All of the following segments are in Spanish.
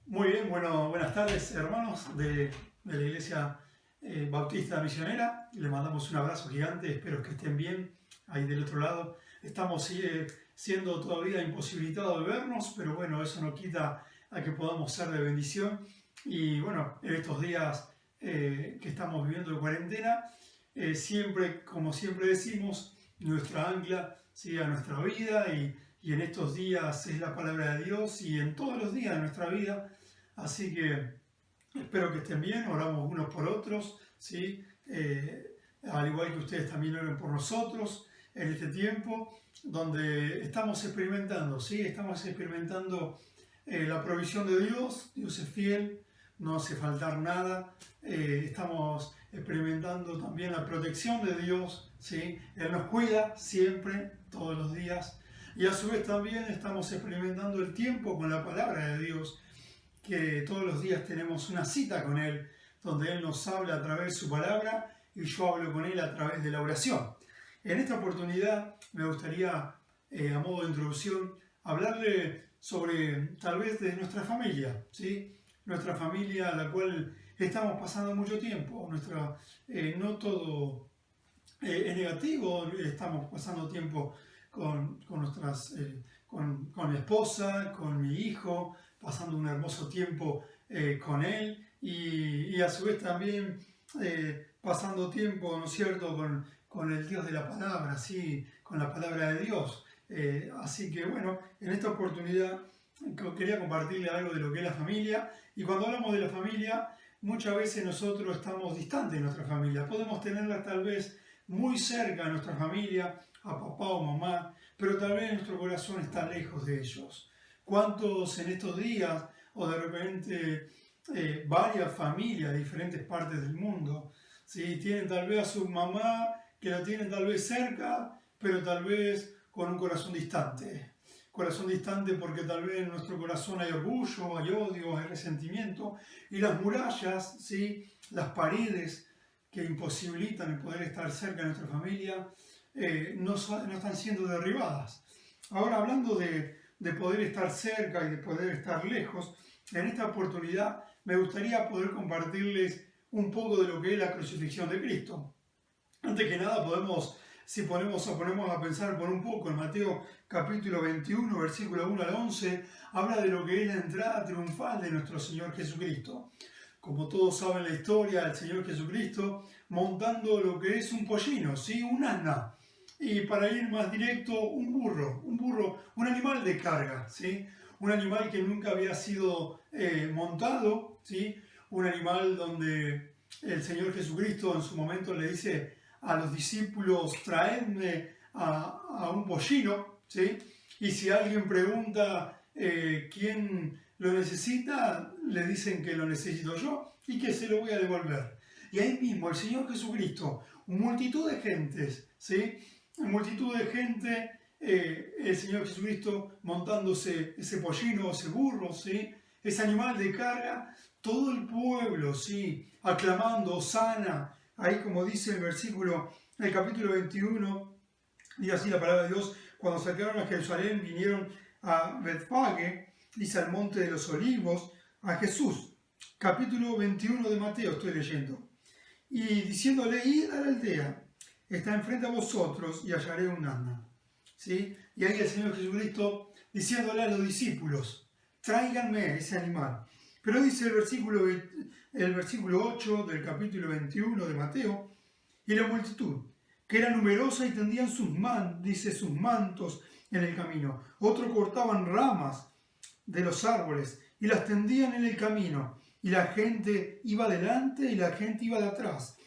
Muy bien, bueno, buenas tardes hermanos de la Iglesia Bautista Misionera. Le mandamos un abrazo gigante, espero que estén bien ahí del otro lado. Estamos siendo todavía imposibilitados de vernos, pero bueno, eso no quita a que podamos ser de bendición. Y bueno, en estos días que estamos viviendo de cuarentena, siempre, como siempre decimos, nuestra ancla sigue a nuestra vida y en estos días es la palabra de Dios y en todos los días de nuestra vida. Así que espero que estén bien, oramos unos por otros, ¿sí? Al igual que ustedes también oren por nosotros en este tiempo donde estamos experimentando, ¿sí? Estamos experimentando la provisión de Dios. Dios es fiel, no hace faltar nada. Estamos experimentando también la protección de Dios, ¿sí? Él nos cuida siempre, todos los días. Y a su vez también estamos experimentando el tiempo con la palabra de Dios, que todos los días tenemos una cita con Él, donde Él nos habla a través de su palabra y yo hablo con Él a través de la oración. En esta oportunidad me gustaría, a modo de introducción, hablarle sobre tal vez de nuestra familia, ¿sí? Nuestra familia a la cual estamos pasando mucho tiempo. No todo es negativo, estamos pasando tiempo con mi esposa, con mi hijo, pasando un hermoso tiempo con él y a su vez también pasando tiempo, ¿no es cierto?, con el Dios de la palabra, ¿sí?, con la palabra de Dios. Así que bueno, en esta oportunidad quería compartirle algo de lo que es la familia. Y cuando hablamos de la familia, muchas veces nosotros estamos distantes de nuestra familia. Podemos tenerla tal vez muy cerca de nuestra familia, a papá o mamá, pero tal vez nuestro corazón está lejos de ellos. ¿Cuántos en estos días, o de repente varias familias de diferentes partes del mundo, ¿sí?, tienen tal vez a su mamá, que la tienen tal vez cerca, pero tal vez con un corazón distante? Corazón distante porque tal vez en nuestro corazón hay orgullo, hay odio, hay resentimiento, y las murallas, ¿sí?, las paredes que imposibilitan el poder estar cerca de nuestra familia, no están siendo derribadas. Ahora, hablando de poder estar cerca y de poder estar lejos, en esta oportunidad me gustaría poder compartirles un poco de lo que es la crucifixión de Cristo. Antes que nada, si ponemos a pensar por un poco en Mateo capítulo 21, versículo 1 al 11, habla de lo que es la entrada triunfal de nuestro Señor Jesucristo. Como todos saben la historia del Señor Jesucristo, montando lo que es un pollino, ¿sí?, un asna. Y para ir más directo, un burro, un animal de carga, ¿sí? Un animal que nunca había sido montado, ¿sí? Un animal donde el Señor Jesucristo en su momento le dice a los discípulos: traedme a un pollino, ¿sí? Y si alguien pregunta quién lo necesita, le dicen que lo necesito yo y que se lo voy a devolver. Y ahí mismo el Señor Jesucristo, multitud de gentes, ¿sí?, multitud de gente, el Señor Jesucristo montándose ese pollino, ese burro, ¿sí?, ese animal de carga, todo el pueblo, ¿sí?, aclamando Hosana. Ahí, como dice el capítulo 21, dice así la palabra de Dios: cuando se acercaron a Jerusalén, vinieron a Betfage, dice, al monte de los olivos, a Jesús. Capítulo 21 de Mateo estoy leyendo. Y diciéndole: id a la aldea, está enfrente a vosotros, y hallaré un asna. ¿Sí? Y ahí el Señor Jesucristo diciéndole a los discípulos: tráiganme ese animal. Pero dice el versículo 8 del capítulo 21 de Mateo: y la multitud, que era numerosa, y tendían sus mantos en el camino. Otros cortaban ramas de los árboles y las tendían en el camino. Y la gente iba delante y la gente iba de atrás.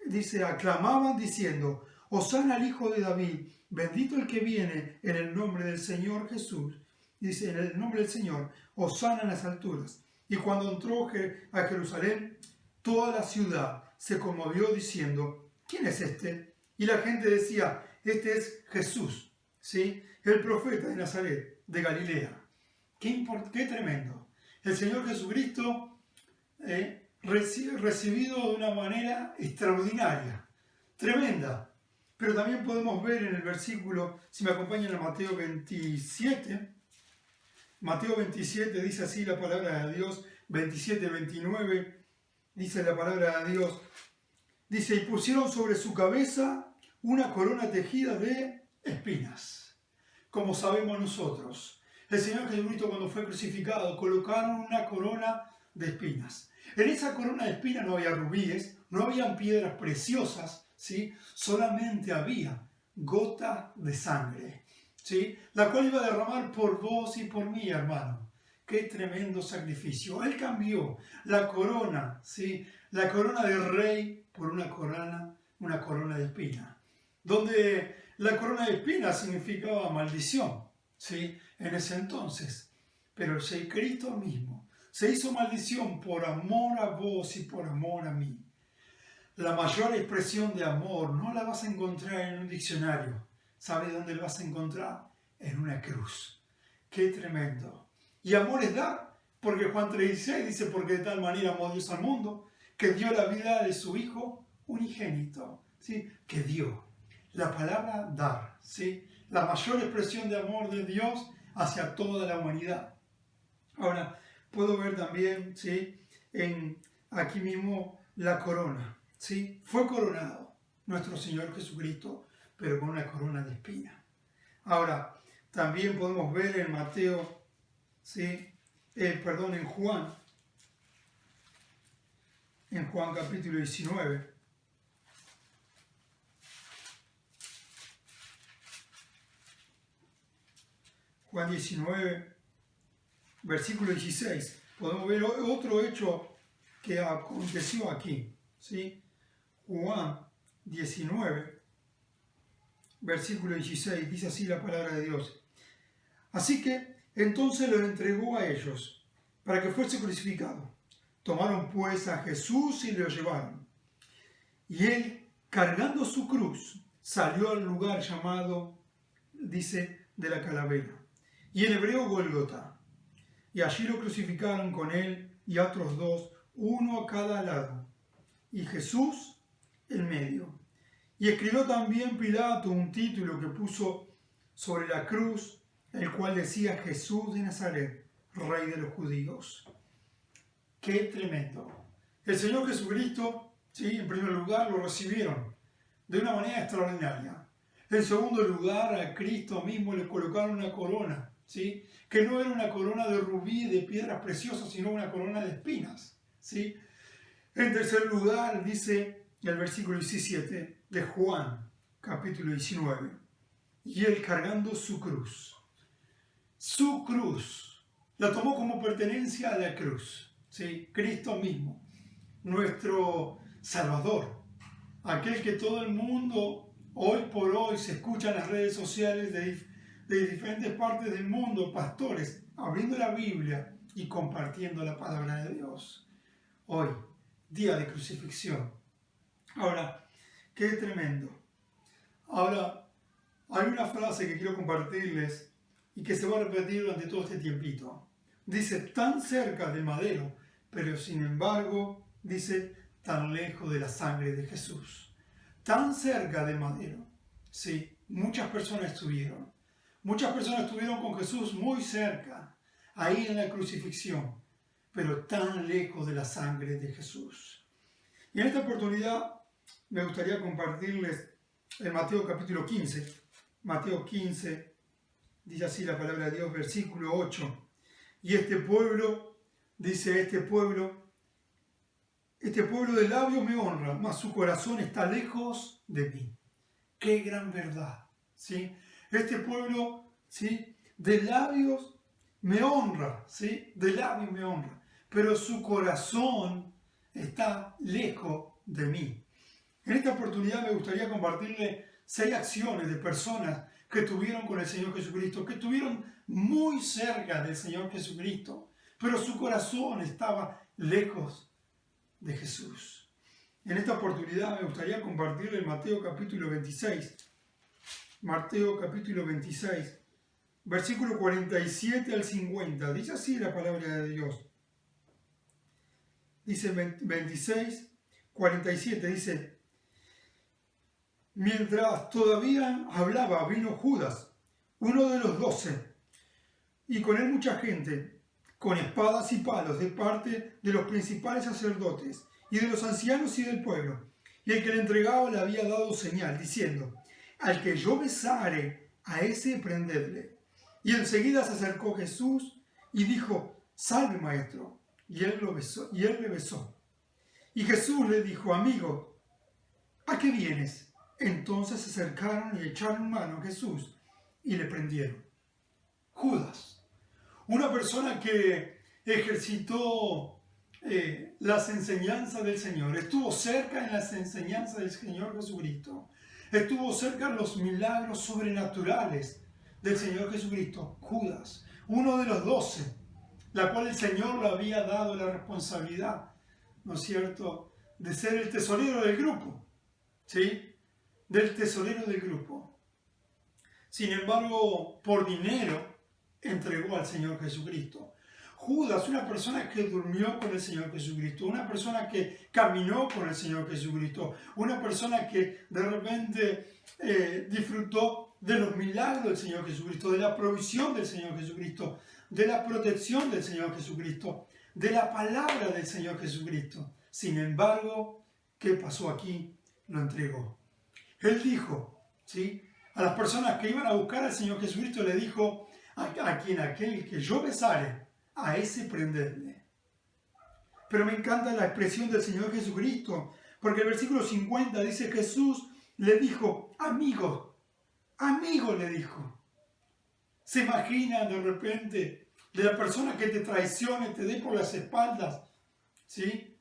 Dice, aclamaban diciendo: Hosana al Hijo de David, bendito el que viene en el nombre del Señor Jesús. Dice, en el nombre del Señor, Hosana en las alturas. Y cuando entró a Jerusalén, toda la ciudad se conmovió diciendo: ¿quién es este? Y la gente decía: este es Jesús, ¿sí?, el profeta de Nazaret, de Galilea. Qué tremendo. El Señor Jesucristo recibido de una manera extraordinaria, tremenda. Pero también podemos ver en el versículo, si me acompañan a Mateo 27, Mateo 27 dice así la palabra de Dios, 27, 29, dice la palabra de Dios, dice, y pusieron sobre su cabeza una corona tejida de espinas, como sabemos nosotros. El Señor Jesucristo cuando fue crucificado colocaron una corona de espinas. En esa corona de espinas no había rubíes, no habían piedras preciosas, ¿sí? Solamente había gota de sangre, ¿sí? La cual iba a derramar por vos y por mí, hermano. Qué tremendo sacrificio. Él cambió la corona, ¿sí? La corona de rey por una corona de espina. Donde la corona de espina significaba maldición, ¿sí? En ese entonces. Pero el Cristo mismo se hizo maldición por amor a vos y por amor a mí. La mayor expresión de amor no la vas a encontrar en un diccionario. ¿Sabes dónde la vas a encontrar? En una cruz. ¡Qué tremendo! Y amor es dar, porque Juan 3:16 dice, porque de tal manera amó Dios al mundo, que dio la vida de su Hijo unigénito, ¿sí? Que dio. La palabra dar, ¿sí? La mayor expresión de amor de Dios hacia toda la humanidad. Ahora, puedo ver también, ¿sí? Aquí mismo la corona, ¿sí? Fue coronado nuestro Señor Jesucristo, pero con una corona de espina. Ahora, también podemos ver en Mateo, ¿sí? En Juan capítulo 19. Juan 19, versículo 16. Podemos ver otro hecho que aconteció aquí, ¿sí? Juan 19, versículo 16, dice así la palabra de Dios. Así que entonces lo entregó a ellos para que fuese crucificado. Tomaron pues a Jesús y lo llevaron. Y él, cargando su cruz, salió al lugar llamado, dice, de la calavera, y en hebreo Gólgota. Y allí lo crucificaron con él y a otros dos, uno a cada lado, y Jesús en medio. Y escribió también Pilato un título que puso sobre la cruz, el cual decía Jesús de Nazaret, Rey de los judíos. ¡Qué tremendo! El Señor Jesucristo, ¿sí? En primer lugar, lo recibieron de una manera extraordinaria. En segundo lugar, a Cristo mismo le colocaron una corona, ¿sí? Que no era una corona de rubí y de piedras preciosas, sino una corona de espinas, ¿sí? En tercer lugar, dice el versículo 17 de Juan, capítulo 19, y él cargando su cruz, la tomó como pertenencia a la cruz, ¿sí? Cristo mismo, nuestro Salvador, aquel que todo el mundo hoy por hoy se escucha en las redes sociales de diferentes partes del mundo, pastores abriendo la Biblia y compartiendo la palabra de Dios. Hoy, día de crucifixión. Ahora, qué tremendo. Ahora, hay una frase que quiero compartirles y que se va a repetir durante todo este tiempito. Dice, tan cerca del madero, pero sin embargo, dice, tan lejos de la sangre de Jesús. Tan cerca del madero. Sí, muchas personas estuvieron. Muchas personas estuvieron con Jesús muy cerca, ahí en la crucifixión, pero tan lejos de la sangre de Jesús. Y en esta oportunidad me gustaría compartirles en Mateo capítulo 15. Mateo 15, dice así la palabra de Dios, versículo 8. Y este pueblo, dice este pueblo de labios me honra, mas su corazón está lejos de mí. ¡Qué gran verdad! ¿Sí? Este pueblo, ¿sí? De labios me honra, ¿sí? De labios me honra, pero su corazón está lejos de mí. En esta oportunidad me gustaría compartirle 6 acciones de personas que estuvieron con el Señor Jesucristo, que estuvieron muy cerca del Señor Jesucristo, pero su corazón estaba lejos de Jesús. En esta oportunidad me gustaría compartirle Mateo capítulo 26. Mateo capítulo 26, versículo 47 al 50. Dice así la palabra de Dios. Dice 26, 47, dice, mientras todavía hablaba, vino Judas, uno de los 12, y con él mucha gente, con espadas y palos de parte de los principales sacerdotes y de los ancianos y del pueblo. Y el que le entregaba le había dado señal, diciendo: al que yo besare, a ese prendedle. Y enseguida se acercó Jesús y dijo: salve, maestro. Y él le besó. Y Jesús le dijo: amigo, ¿a qué vienes? Entonces se acercaron y echaron mano a Jesús y le prendieron. Judas, una persona que ejercitó las enseñanzas del Señor, estuvo cerca en las enseñanzas del Señor Jesucristo, estuvo cerca en los milagros sobrenaturales del Señor Jesucristo. Judas, uno de los 12, la cual el Señor le había dado la responsabilidad, ¿no es cierto?, de ser el tesorero del grupo, ¿sí?, del tesorero del grupo. Sin embargo, por dinero entregó al Señor Jesucristo. Judas, una persona que durmió con el Señor Jesucristo, una persona que caminó con el Señor Jesucristo, una persona que de repente disfrutó de los milagros del Señor Jesucristo, de la provisión del Señor Jesucristo, de la protección del Señor Jesucristo, de la palabra del Señor Jesucristo. Sin embargo, ¿qué pasó aquí? Lo entregó. Él dijo, ¿sí?, a las personas que iban a buscar al Señor Jesucristo, le dijo: a quien aquel que yo besare, a ese prendedle. Pero me encanta la expresión del Señor Jesucristo, porque el versículo 50 dice: Jesús le dijo: amigo, amigo, le dijo. ¿Se imagina de repente de la persona que te traicione, te dé por las espaldas, ¿sí?,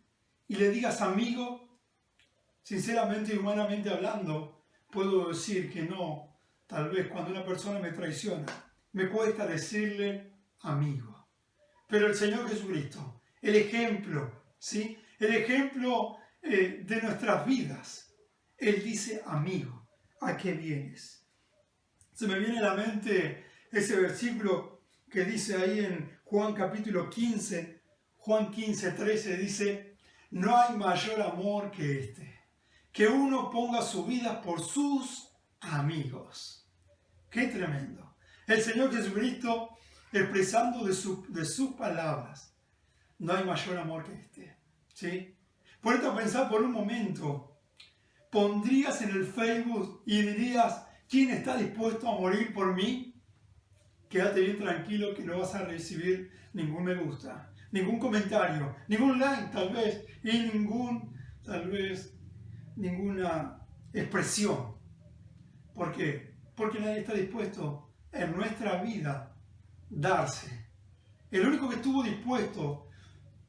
y le digas amigo? Sinceramente y humanamente hablando, puedo decir que no. Tal vez cuando una persona me traiciona, me cuesta decirle amigo. Pero el Señor Jesucristo, el ejemplo, ¿sí?, el ejemplo de nuestras vidas, Él dice: amigo, ¿a qué vienes? Se me viene a la mente ese versículo que dice ahí en Juan capítulo 15, Juan 15:13, dice: no hay mayor amor que este, que uno ponga su vida por sus amigos. ¡Qué tremendo! El Señor Jesucristo expresando de sus palabras: no hay mayor amor que este, ¿sí? Ponete a pensar por un momento. ¿Pondrías en el Facebook y dirías: ¿quién está dispuesto a morir por mí? Quédate bien tranquilo que no vas a recibir ningún me gusta, ningún comentario, ningún like tal vez, y ninguna expresión. ¿Por qué? Porque nadie está dispuesto en nuestra vida darse. El único que estuvo dispuesto,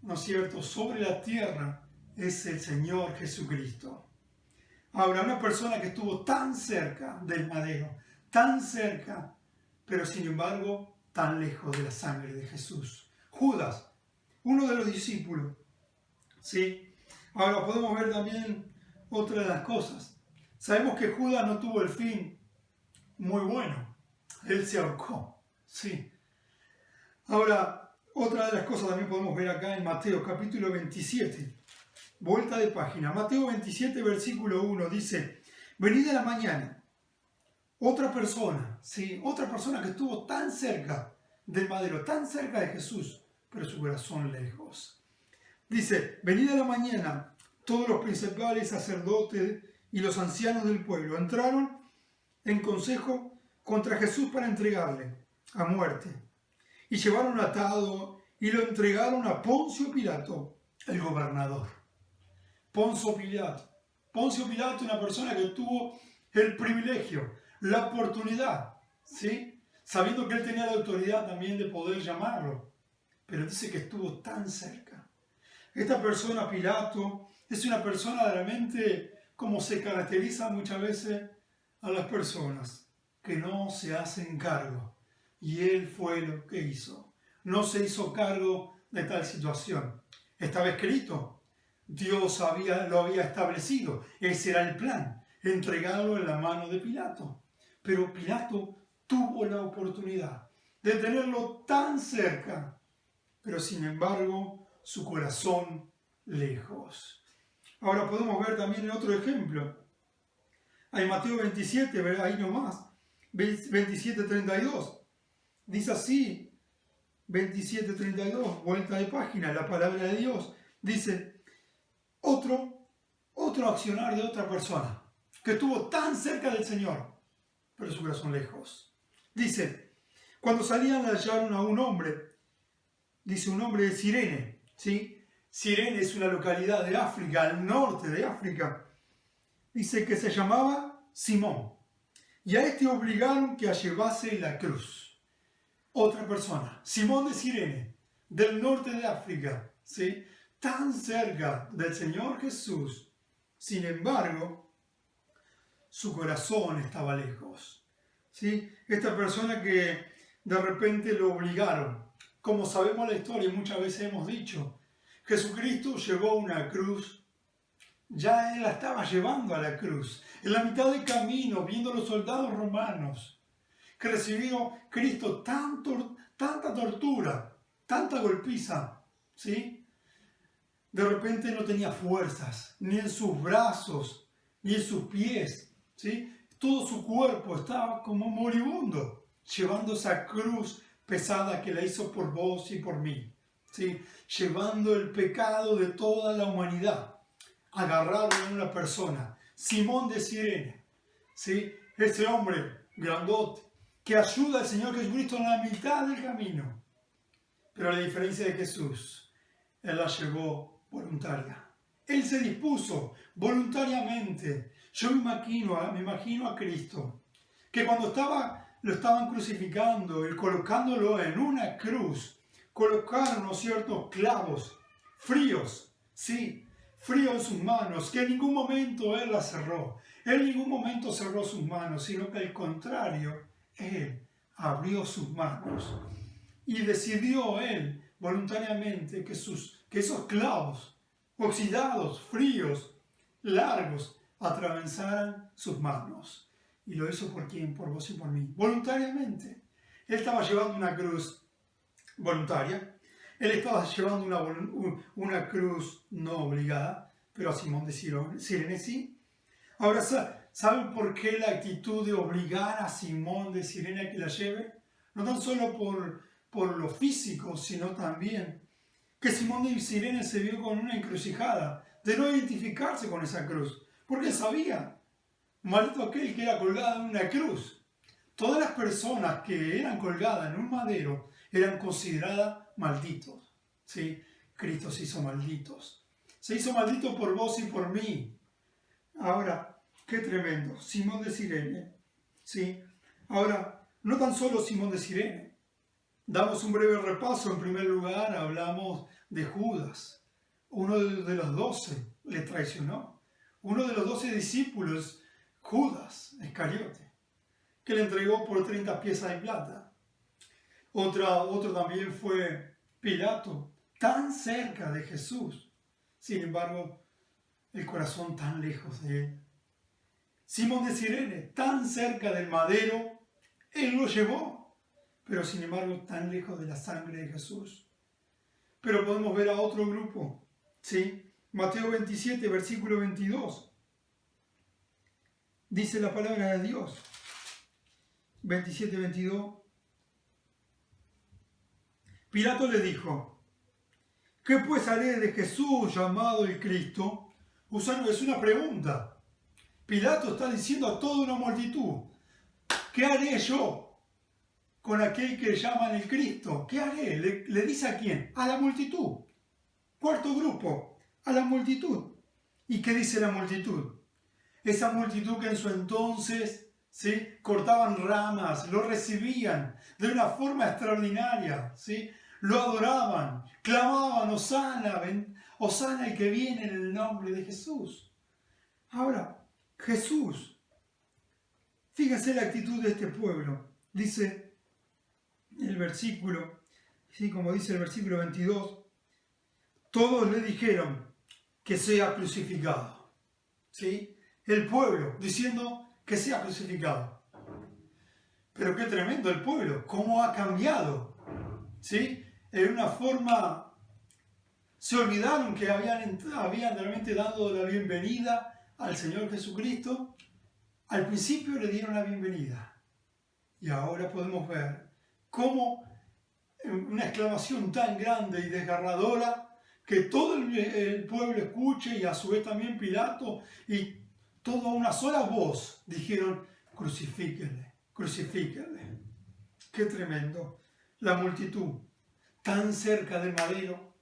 ¿no es cierto?, sobre la tierra es el Señor Jesucristo. Ahora, una persona que estuvo tan cerca del madero, tan cerca, pero sin embargo tan lejos de la sangre de Jesús. Judas, uno de los discípulos, ¿sí? Ahora podemos ver también otra de las cosas. Sabemos que Judas no tuvo el fin muy bueno. Él se ahorcó, ¿sí? Ahora, otra de las cosas también podemos ver acá en Mateo capítulo 27. Vuelta de página. Mateo 27, versículo 1 dice: venid a la mañana. Otra persona, ¿sí?, otra persona que estuvo tan cerca del madero, tan cerca de Jesús, pero su corazón lejos. Dice: venid a la mañana, todos los principales sacerdotes y los ancianos del pueblo entraron en consejo contra Jesús para entregarle a muerte. Y llevaron atado y lo entregaron a Poncio Pilato, el gobernador. Poncio Pilato, una persona que tuvo el privilegio, la oportunidad, ¿sí?, sabiendo que él tenía la autoridad también de poder llamarlo, pero dice que estuvo tan cerca. Esta persona, Pilato, es una persona realmente como se caracteriza muchas veces a las personas que no se hacen cargo. Y él fue lo que hizo. No se hizo cargo de tal situación. Estaba escrito. Dios lo había establecido. Ese era el plan, entregarlo en la mano de Pilato. Pero Pilato tuvo la oportunidad de tenerlo tan cerca, pero sin embargo su corazón lejos. Ahora podemos ver también otro ejemplo. Hay Mateo 27, ahí nomás, 27:32. Dice así 27:32, vuelta de página, la palabra de Dios, dice, otro accionar de otra persona, que estuvo tan cerca del Señor, pero su corazón lejos. Dice, cuando salían hallaron a un hombre, dice un hombre de Cirene, ¿sí? Cirene es una localidad de África, al norte de África. Dice que se llamaba Simón. Y a este obligaron que a llevase la cruz. Otra persona, Simón de Cirene, del norte de África, ¿sí? Tan cerca del Señor Jesús. Sin embargo, su corazón estaba lejos, ¿sí? Esta persona que de repente lo obligaron. Como sabemos la historia, muchas veces hemos dicho, Jesucristo llevó una cruz, ya él la estaba llevando a la cruz. En la mitad del camino, viendo los soldados romanos, que recibió Cristo tanta tortura, tanta golpiza, ¿sí? De repente no tenía fuerzas, ni en sus brazos, ni en sus pies, ¿sí? Todo su cuerpo estaba como moribundo, llevando esa cruz pesada que la hizo por vos y por mí, ¿sí? Llevando el pecado de toda la humanidad, agarrado en una persona, Simón de Cirene, ¿sí? Ese hombre grandote, que ayuda al Señor Jesucristo en la mitad del camino. Pero a la diferencia de Jesús, Él la llevó voluntaria. Él se dispuso voluntariamente. Yo me imagino a Cristo, que cuando lo estaban crucificando y colocándolo en una cruz, colocaron unos ciertos clavos fríos, sí, fríos en sus manos, que en ningún momento Él las cerró. Él en ningún momento cerró sus manos, sino que al contrario, Él abrió sus manos y decidió Él voluntariamente que esos clavos oxidados, fríos, largos, atravesaran sus manos. Y lo hizo por quién, por vos y por mí, voluntariamente. Él estaba llevando una cruz voluntaria, él estaba llevando una cruz no obligada, pero a Simón de Cirene sí. Ahora, ¿saben por qué la actitud de obligar a Simón de Cirene a que la lleve? No tan solo por lo físico, sino también que Simón de Cirene se vio con una encrucijada de no identificarse con esa cruz, porque sabía, maldito aquel que era colgado en una cruz. Todas las personas que eran colgadas en un madero eran consideradas malditos, ¿sí? Cristo se hizo malditos. Se hizo maldito por vos y por mí. Ahora, qué tremendo, Simón de Cirene, ¿sí? Ahora, no tan solo Simón de Cirene. Damos un breve repaso. En primer lugar, hablamos de Judas. Uno de los 12 le traicionó. Uno de los 12 discípulos, Judas Iscariote, que le entregó por 30 piezas de plata. Otro también fue Pilato, tan cerca de Jesús. Sin embargo, el corazón tan lejos de él. Simón de Cirene, tan cerca del madero, él lo llevó, pero sin embargo tan lejos de la sangre de Jesús. Pero podemos ver a otro grupo, ¿sí? Mateo 27, versículo 22. Dice la palabra de Dios, 27, 22. Pilato le dijo, ¿qué pues haré de Jesús llamado el Cristo? Es una pregunta. Pilato está diciendo a toda una multitud, ¿qué haré yo con aquel que llaman el Cristo? ¿Qué haré? ¿Le dice a quién? A la multitud. Cuarto grupo, a la multitud. ¿Y qué dice la multitud? Esa multitud que en su entonces, ¿sí?, cortaban ramas, lo recibían de una forma extraordinaria, ¿sí?, lo adoraban, clamaban, Hosana, Hosana el que viene en el nombre de Jesús. Ahora, Jesús, fíjense la actitud de este pueblo. Dice el versículo, ¿sí?, como dice el versículo 22, todos le dijeron que sea crucificado, ¿sí? El pueblo diciendo que sea crucificado. Pero qué tremendo el pueblo, cómo ha cambiado, ¿sí? En una forma, se olvidaron que habían realmente dado la bienvenida al Señor Jesucristo. Al principio le dieron la bienvenida. Y ahora podemos ver cómo una exclamación tan grande y desgarradora que todo el pueblo escuche, y a su vez también Pilato, y toda una sola voz dijeron: crucifíquenle, crucifíquenle. Qué tremendo. La multitud, tan cerca del madero,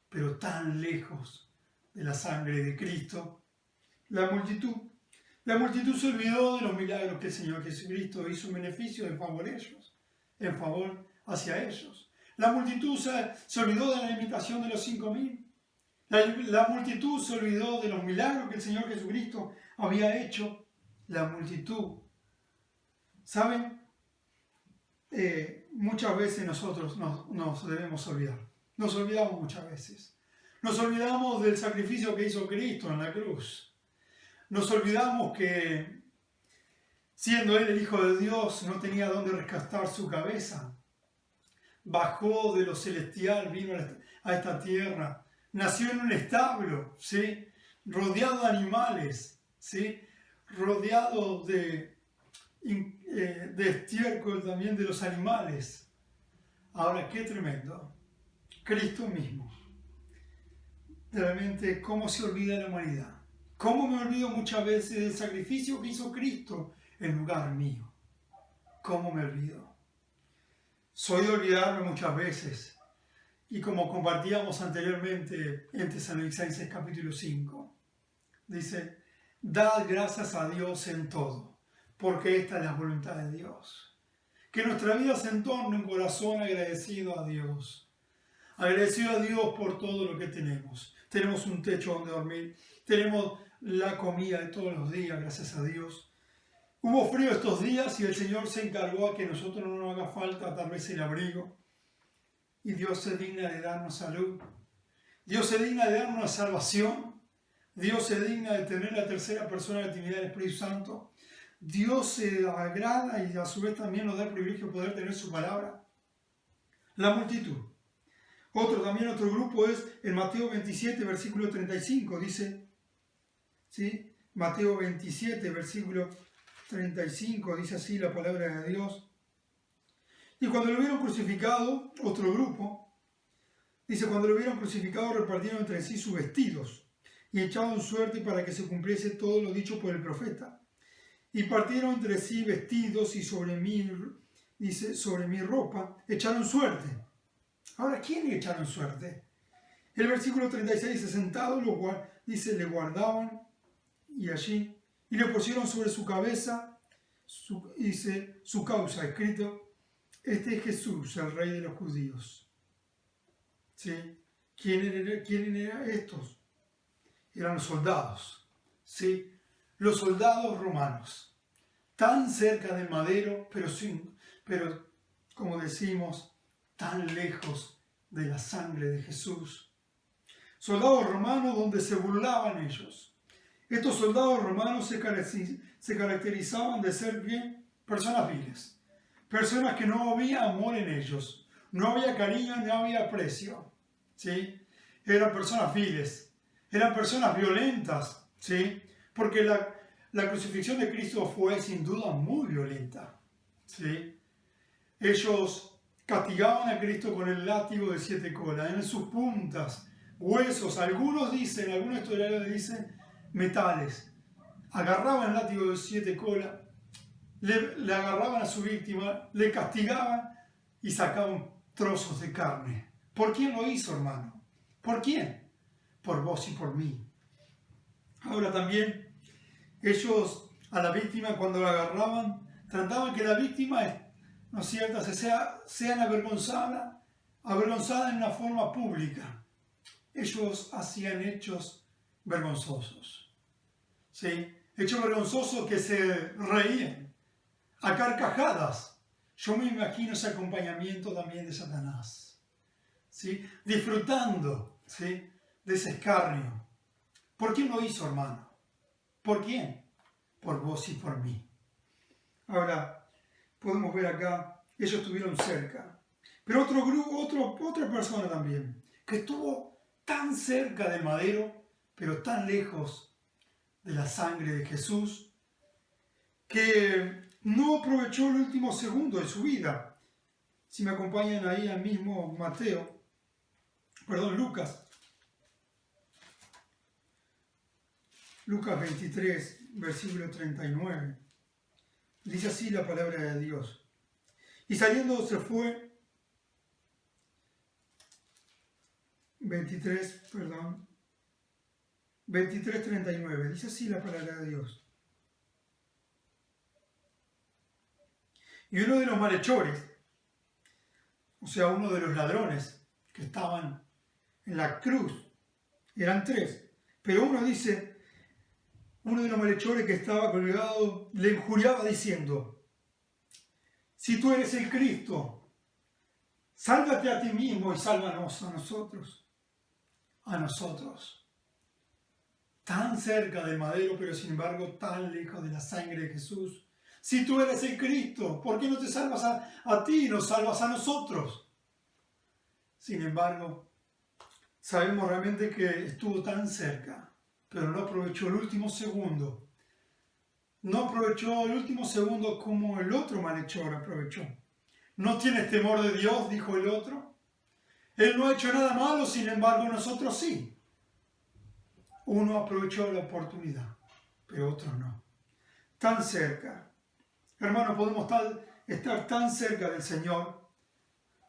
pero tan lejos de la sangre de Cristo. La multitud se olvidó de los milagros que el Señor Jesucristo hizo en beneficio, en favor de ellos, en favor hacia ellos. La multitud se olvidó de la limitación de los 5.000. La multitud se olvidó de los milagros que el Señor Jesucristo había hecho. La multitud, ¿saben? Muchas veces nosotros nos debemos olvidar. Nos olvidamos muchas veces. Nos olvidamos del sacrificio que hizo Cristo en la cruz. Nos olvidamos que, siendo Él el Hijo de Dios, no tenía dónde rescatar su cabeza. Bajó de lo celestial, vino a esta tierra, nació en un establo, ¿sí? Rodeado de animales, ¿sí? Rodeado de estiércol también de los animales. Ahora, qué tremendo. Cristo mismo. Realmente, ¿cómo se olvida la humanidad? ¿Cómo me olvido muchas veces del sacrificio que hizo Cristo en lugar mío? ¿Cómo me olvido? Soy de olvidarme muchas veces. Y como compartíamos anteriormente en Tesalonicenses capítulo 5, dice: dad gracias a Dios en todo, porque esta es la voluntad de Dios. Que nuestra vida se entorne un corazón agradecido a Dios. Agradecido a Dios por todo lo que tenemos. Tenemos un techo donde dormir. Tenemos la comida de todos los días, gracias a Dios. Hubo frío estos días y el Señor se encargó a que a nosotros no nos haga falta tal vez el abrigo. Y Dios se digna de darnos salud. Dios se digna de darnos salvación. Dios se digna de tener la tercera persona de la Trinidad del Espíritu Santo. Dios se agrada y a su vez también nos da el privilegio de poder tener su palabra. La multitud. Otro grupo es en Mateo 27, versículo 35. Dice, ¿sí? Mateo 27, versículo 35, dice así la palabra de Dios. Y cuando lo hubieron crucificado, otro grupo, dice: cuando lo hubieron crucificado, repartieron entre sí sus vestidos y echaron suerte para que se cumpliese todo lo dicho por el profeta. Y partieron entre sí vestidos y sobre mi ropa echaron suerte. Ahora, ¿quién le echaron suerte? El versículo 36 dice: sentados, lo cual dice, le guardaban y allí, y le pusieron sobre su cabeza, su causa, escrito: este es Jesús, el Rey de los judíos. ¿Sí? ¿Quién eran estos? Eran soldados. ¿Sí? Los soldados romanos. Tan cerca del madero, pero como decimos, tan lejos de la sangre de Jesús. Soldados romanos donde se burlaban ellos. Estos soldados romanos se caracterizaban de ser bien personas viles. Personas que no había amor en ellos, no había cariño, no había aprecio, ¿sí? Eran personas viles, eran personas violentas, ¿sí? Porque la crucifixión de Cristo fue sin duda muy violenta, ¿sí? Ellos castigaban a Cristo con el látigo de 7 colas, en sus puntas, huesos, algunos historiadores dicen metales. Agarraban el látigo de 7 colas, le agarraban a su víctima, le castigaban y sacaban trozos de carne. ¿Por quién lo hizo, hermano? ¿Por quién? Por vos y por mí. Ahora también, ellos a la víctima, cuando la agarraban, trataban que la víctima, ¿no es cierto?, sean avergonzada en una forma pública. Ellos hacían hechos vergonzosos, ¿sí? Hechos vergonzosos que se reían a carcajadas. Yo me imagino ese acompañamiento también de Satanás, ¿sí? Disfrutando, ¿sí?, de ese escarnio. ¿Por quién lo hizo, hermano? ¿Por quién? Por vos y por mí. Ahora, podemos ver acá, ellos estuvieron cerca. Pero otra persona también, que estuvo tan cerca del madero, pero tan lejos de la sangre de Jesús, que no aprovechó el último segundo de su vida, Si me acompañan ahí al mismo Lucas 23, versículo 39. Dice así la palabra de Dios. Y saliendo se fue, 23:39. Dice así la palabra de Dios. Y uno de los malhechores, o sea, uno de los ladrones que estaban en la cruz, eran 3, pero uno de los malhechores que estaba colgado le injuriaba diciendo: si tú eres el Cristo, sálvate a ti mismo y sálvanos a nosotros. A nosotros. Tan cerca del madero, pero sin embargo tan lejos de la sangre de Jesús. Si tú eres el Cristo, ¿por qué no te salvas a ti y nos salvas a nosotros? Sin embargo, sabemos realmente que estuvo tan cerca, pero no aprovechó el último segundo. No aprovechó el último segundo como el otro malhechor aprovechó. ¿No tienes temor de Dios?, dijo el otro. Él no ha hecho nada malo, sin embargo nosotros sí. Uno aprovechó la oportunidad, pero otro no. Tan cerca. Hermanos, podemos estar tan cerca del Señor,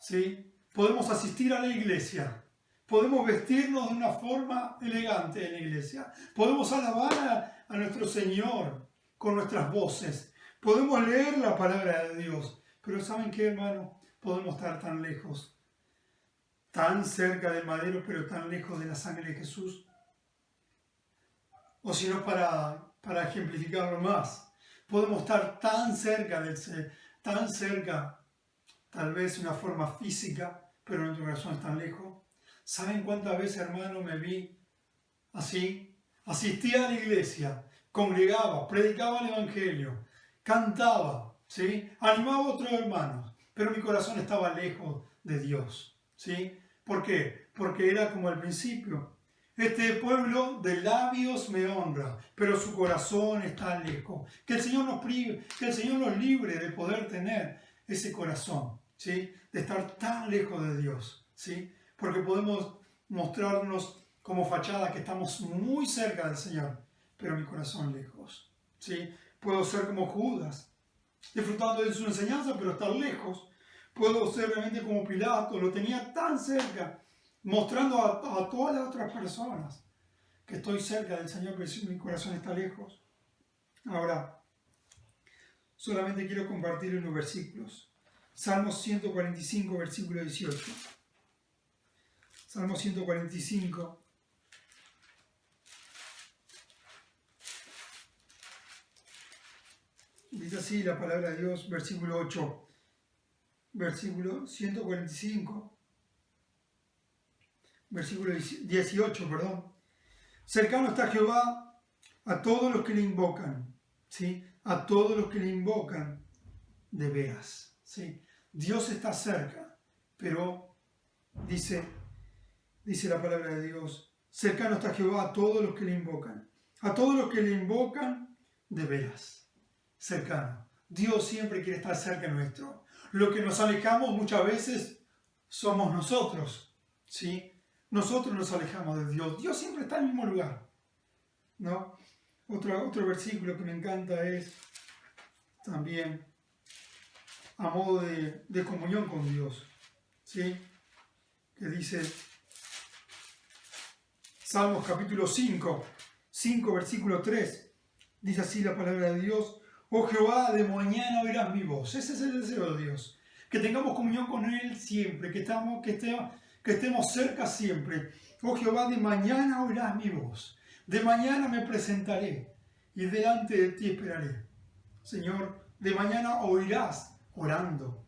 ¿sí? Podemos asistir a la iglesia, podemos vestirnos de una forma elegante en la iglesia, podemos alabar a nuestro Señor con nuestras voces, podemos leer la palabra de Dios, pero ¿saben qué, hermano? Podemos estar tan lejos, tan cerca del madero, pero tan lejos de la sangre de Jesús. O si no, para ejemplificarlo más, podemos estar tan cerca, tal vez de una forma física, pero nuestro corazón es tan lejos. ¿Saben cuántas veces, hermano, me vi así? Asistía a la iglesia, congregaba, predicaba el evangelio, cantaba, ¿sí? Animaba a otros hermanos, pero mi corazón estaba lejos de Dios, ¿sí? ¿Por qué? Porque era como al principio. Este pueblo de labios me honra, pero su corazón está lejos. Que el Señor nos libre de poder tener ese corazón, ¿sí? De estar tan lejos de Dios, ¿sí? Porque podemos mostrarnos como fachada que estamos muy cerca del Señor, pero mi corazón lejos, ¿sí? Puedo ser como Judas, disfrutando de su enseñanza, pero estar lejos. Puedo ser realmente como Pilato, lo tenía tan cerca, mostrando a todas las otras personas que estoy cerca del Señor, pero mi corazón está lejos. Ahora, solamente quiero compartir unos versículos. Salmos 145, versículo 18. Salmo 145. Dice así la palabra de Dios, versículo 8. Versículo 145. Versículo 18, perdón. Cercano está Jehová a todos los que le invocan, ¿sí? A todos los que le invocan de veras, ¿sí? Dios está cerca, pero dice la palabra de Dios, cercano está Jehová a todos los que le invocan. A todos los que le invocan de veras, cercano. Dios siempre quiere estar cerca nuestro. Lo que nos alejamos muchas veces somos nosotros, ¿sí? Nosotros nos alejamos de Dios. Dios siempre está en el mismo lugar, ¿no? Otro versículo que me encanta es también a modo de comunión con Dios, ¿sí? Que dice Salmos capítulo 5, versículo 3. Dice así la palabra de Dios: oh Jehová, de mañana oirás mi voz. Ese es el deseo de Dios. Que tengamos comunión con Él siempre, que estemos cerca siempre. Oh Jehová, de mañana oirás mi voz. De mañana me presentaré y delante de ti esperaré. Señor, de mañana oirás orando.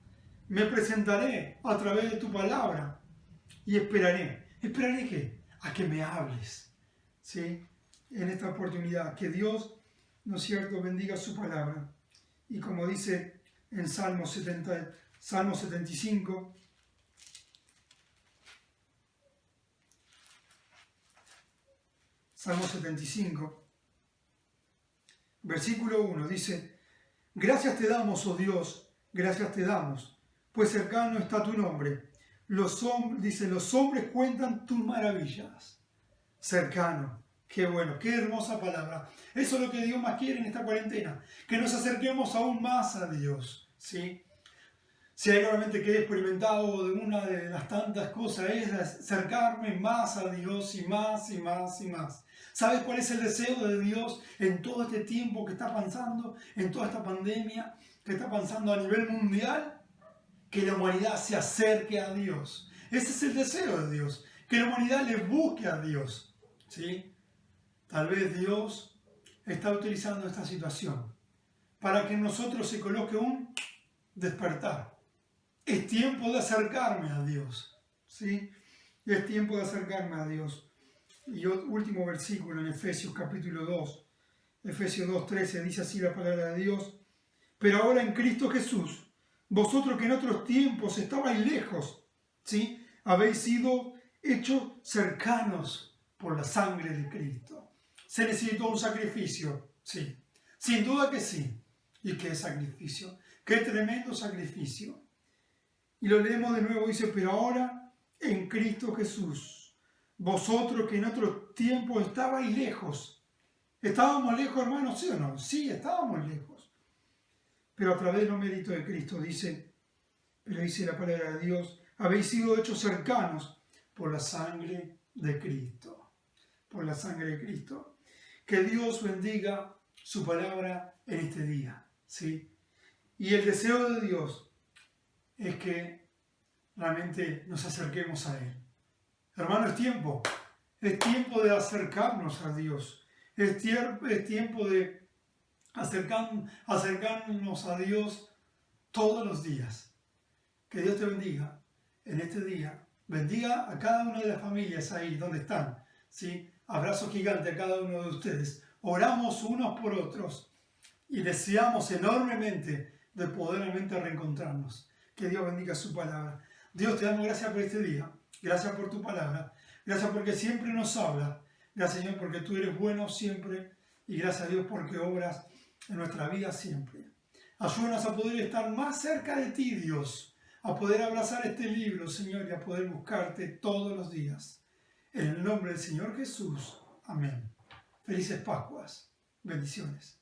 Me presentaré a través de tu palabra y esperaré. ¿Esperaré qué? A que me hables, ¿sí? En esta oportunidad, que Dios, ¿no es cierto?, bendiga su palabra. Y como dice en Salmo 75, Salmo 75, versículo 1, dice: gracias te damos, oh Dios, gracias te damos, pues cercano está tu nombre. Dice, los hombres cuentan tus maravillas. Cercano. Qué bueno, qué hermosa palabra. Eso es lo que Dios más quiere en esta cuarentena, que nos acerquemos aún más a Dios, ¿sí? Si hay realmente que he experimentado de una de las tantas cosas es acercarme más a Dios y más y más y más. ¿Sabes cuál es el deseo de Dios en todo este tiempo que está pasando, en toda esta pandemia que está pasando a nivel mundial? Que la humanidad se acerque a Dios. Ese es el deseo de Dios, que la humanidad le busque a Dios, ¿sí? Tal vez Dios está utilizando esta situación para que en nosotros se coloque un despertar. Es tiempo de acercarme a Dios, ¿sí? Es tiempo de acercarme a Dios. Y último versículo en Efesios capítulo 2, Efesios 2:13, dice así la palabra de Dios. Pero ahora en Cristo Jesús, vosotros que en otros tiempos estabais lejos, ¿sí? Habéis sido hechos cercanos por la sangre de Cristo. ¿Se necesitó un sacrificio? Sí. Sin duda que sí. ¿Y qué sacrificio? ¡Qué tremendo sacrificio! Y lo leemos de nuevo, dice, pero ahora en Cristo Jesús, vosotros que en otros tiempos estabais lejos. ¿Estábamos lejos, hermanos? ¿Sí o no? Sí, estábamos lejos. Pero a través de los méritos de Cristo, dice la palabra de Dios, habéis sido hechos cercanos por la sangre de Cristo. Por la sangre de Cristo. Que Dios bendiga su palabra en este día, ¿sí? Y el deseo de Dios es que realmente nos acerquemos a Él. Hermano, es tiempo de acercarnos a Dios. Es tiempo de acercarnos a Dios todos los días. Que Dios te bendiga en este día. Bendiga a cada una de las familias ahí donde están, ¿sí? Abrazo gigante a cada uno de ustedes. Oramos unos por otros y deseamos enormemente de podermente reencontrarnos. Que Dios bendiga su palabra. Dios, te damos gracias por este día. Gracias por tu palabra. Gracias porque siempre nos habla. Gracias, Señor, porque tú eres bueno siempre. Y gracias a Dios porque obras en nuestra vida siempre. Ayúdanos a poder estar más cerca de ti, Dios. A poder abrazar este libro, Señor, y a poder buscarte todos los días. En el nombre del Señor Jesús. Amén. Felices Pascuas. Bendiciones.